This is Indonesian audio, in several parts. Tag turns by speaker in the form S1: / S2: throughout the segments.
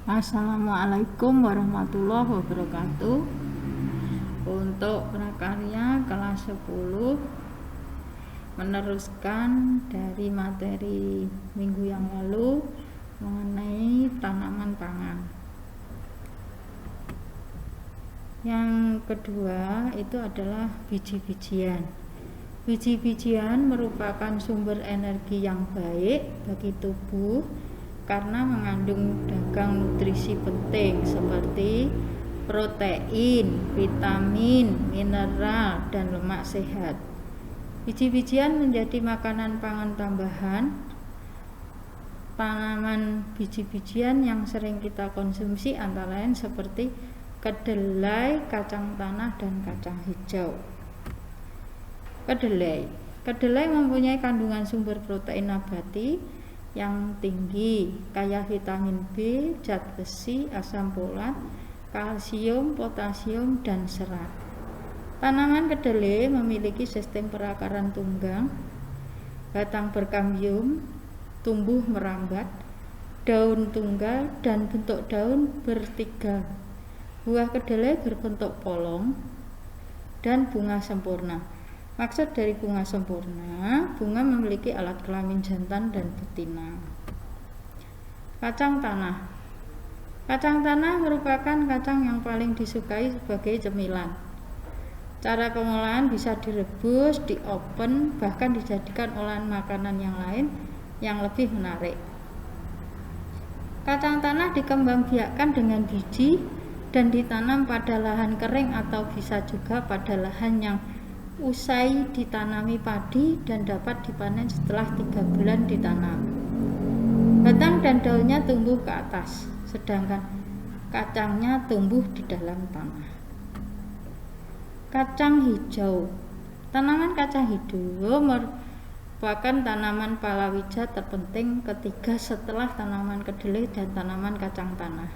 S1: Assalamualaikum warahmatullahi wabarakatuh. Untuk prakarya kelas 10 meneruskan dari materi minggu yang lalu mengenai tanaman pangan. Yang kedua itu adalah biji-bijian. Biji-bijian merupakan sumber energi yang baik bagi tubuh karena mengandung ragam nutrisi penting seperti protein, vitamin, mineral, dan lemak sehat. Biji-bijian menjadi makanan pangan tambahan. Tanaman biji-bijian yang sering kita konsumsi antara lain seperti kedelai, kacang tanah, dan kacang hijau. Kedelai mempunyai kandungan sumber protein nabati yang tinggi, kaya vitamin B, zat besi, asam folat, kalsium, potasium, dan serat. Tanaman kedelai memiliki sistem perakaran tunggang, batang berkambium, tumbuh merambat, daun tunggal, dan bentuk daun bertiga. Buah kedelai berbentuk polong dan bunga sempurna. Maksud dari bunga sempurna, bunga memiliki alat kelamin jantan dan betina. Kacang tanah. Kacang tanah merupakan kacang yang paling disukai sebagai cemilan. Cara pengolahan bisa direbus, diopen, bahkan dijadikan olahan makanan yang lain yang lebih menarik. Kacang tanah dikembangbiakkan dengan biji dan ditanam pada lahan kering atau bisa juga pada lahan yang usai ditanami padi dan dapat dipanen setelah 3 bulan ditanam. Batang dan daunnya tumbuh ke atas, sedangkan kacangnya tumbuh di dalam tanah. Kacang hijau. Tanaman kacang hijau merupakan tanaman palawija terpenting ketiga setelah tanaman kedelai dan tanaman kacang tanah,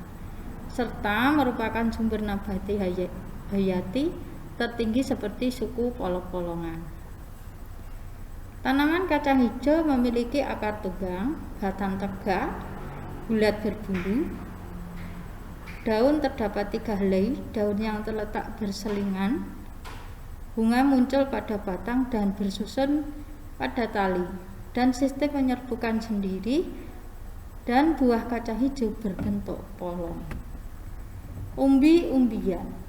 S1: serta merupakan sumber nabati hayati tertinggi seperti suku polong-polongan. Tanaman kacang hijau memiliki akar tunggang, batang tegak, bulat berbulu. Daun terdapat 3 helai, daun yang terletak berselingan. Bunga muncul pada batang dan bersusun pada tali, dan sistem penyerbukan sendiri, dan buah kacang hijau berbentuk polong. Umbi-umbian.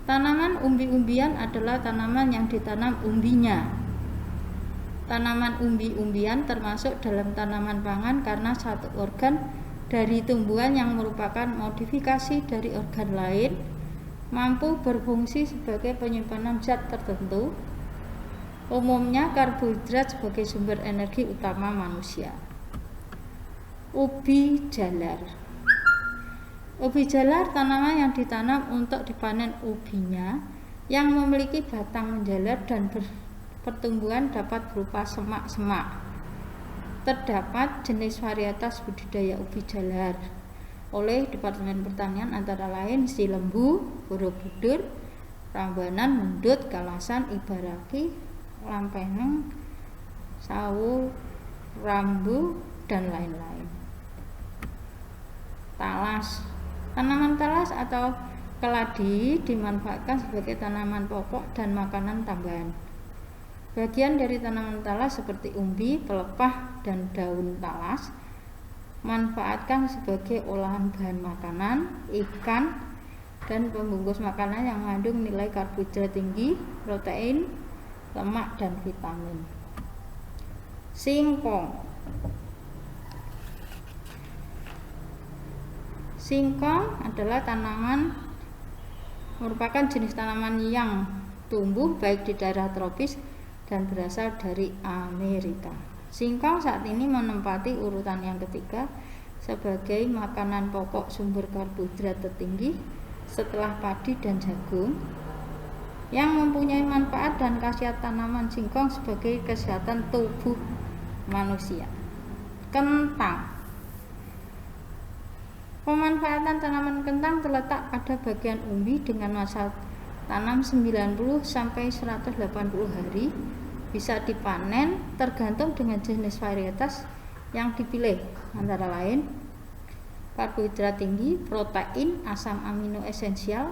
S1: Tanaman umbi-umbian adalah tanaman yang ditanam umbinya. Tanaman umbi-umbian termasuk dalam tanaman pangan karena satu organ dari tumbuhan yang merupakan modifikasi dari organ lain mampu berfungsi sebagai penyimpanan zat tertentu, umumnya karbohidrat sebagai sumber energi utama manusia. Ubi jalar. Ubi jalar tanaman yang ditanam untuk dipanen ubinya yang memiliki batang menjalar dan pertumbuhan dapat berupa semak-semak. Terdapat jenis varietas budidaya ubi jalar oleh Departemen Pertanian antara lain Cilembu, Borobudur, Prambanan, Mendut, Kalasan, Ibaraki, Lampeneng, Sawu, Rambu, dan lain-lain. Talas. Tanaman talas atau keladi dimanfaatkan sebagai tanaman pokok dan makanan tambahan. Bagian dari tanaman talas seperti umbi, pelepah, dan daun talas manfaatkan sebagai olahan bahan makanan, ikan, dan pembungkus makanan yang mengandung nilai karbohidrat tinggi, protein, lemak, dan vitamin. Singkong. Singkong adalah merupakan jenis tanaman yang tumbuh baik di daerah tropis dan berasal dari Amerika. Singkong saat ini menempati urutan yang ketiga sebagai makanan pokok sumber karbohidrat tertinggi setelah padi dan jagung, yang mempunyai manfaat dan khasiat tanaman singkong sebagai kesehatan tubuh manusia. Kentang. Pemanfaatan tanaman kentang terletak pada bagian umbi dengan masa tanam 90 sampai 180 hari. Bisa dipanen tergantung dengan jenis varietas yang dipilih, antara lain karbohidrat tinggi, protein, asam amino esensial,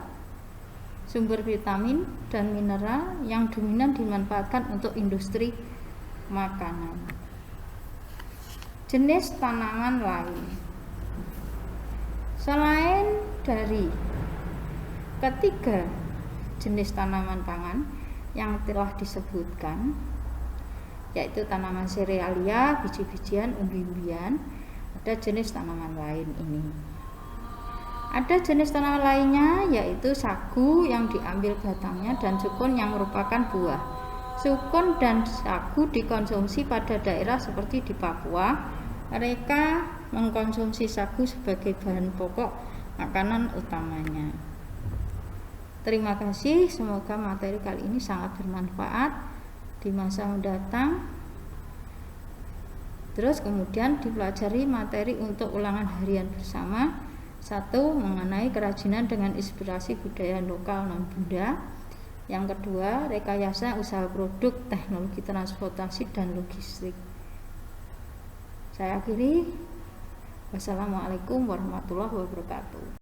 S1: sumber vitamin dan mineral yang dominan dimanfaatkan untuk industri makanan. Jenis tanaman lain. Selain dari ketiga jenis tanaman pangan yang telah disebutkan, yaitu tanaman serealia, biji-bijian, umbi-umbian, ada jenis tanaman lain ini. Ada jenis tanaman lainnya yaitu sagu yang diambil batangnya dan sukun yang merupakan buah. Sukun dan sagu dikonsumsi pada daerah seperti di Papua. Mereka mengkonsumsi sagu sebagai bahan pokok makanan utamanya. Terima kasih, semoga materi kali ini sangat bermanfaat di masa mendatang. Terus kemudian dipelajari materi untuk ulangan harian bersama. 1. Mengenai kerajinan dengan inspirasi budaya lokal non-Bunda. Yang kedua, rekayasa usaha produk, teknologi transportasi dan logistik. Saya akhiri. Wassalamualaikum warahmatullahi wabarakatuh.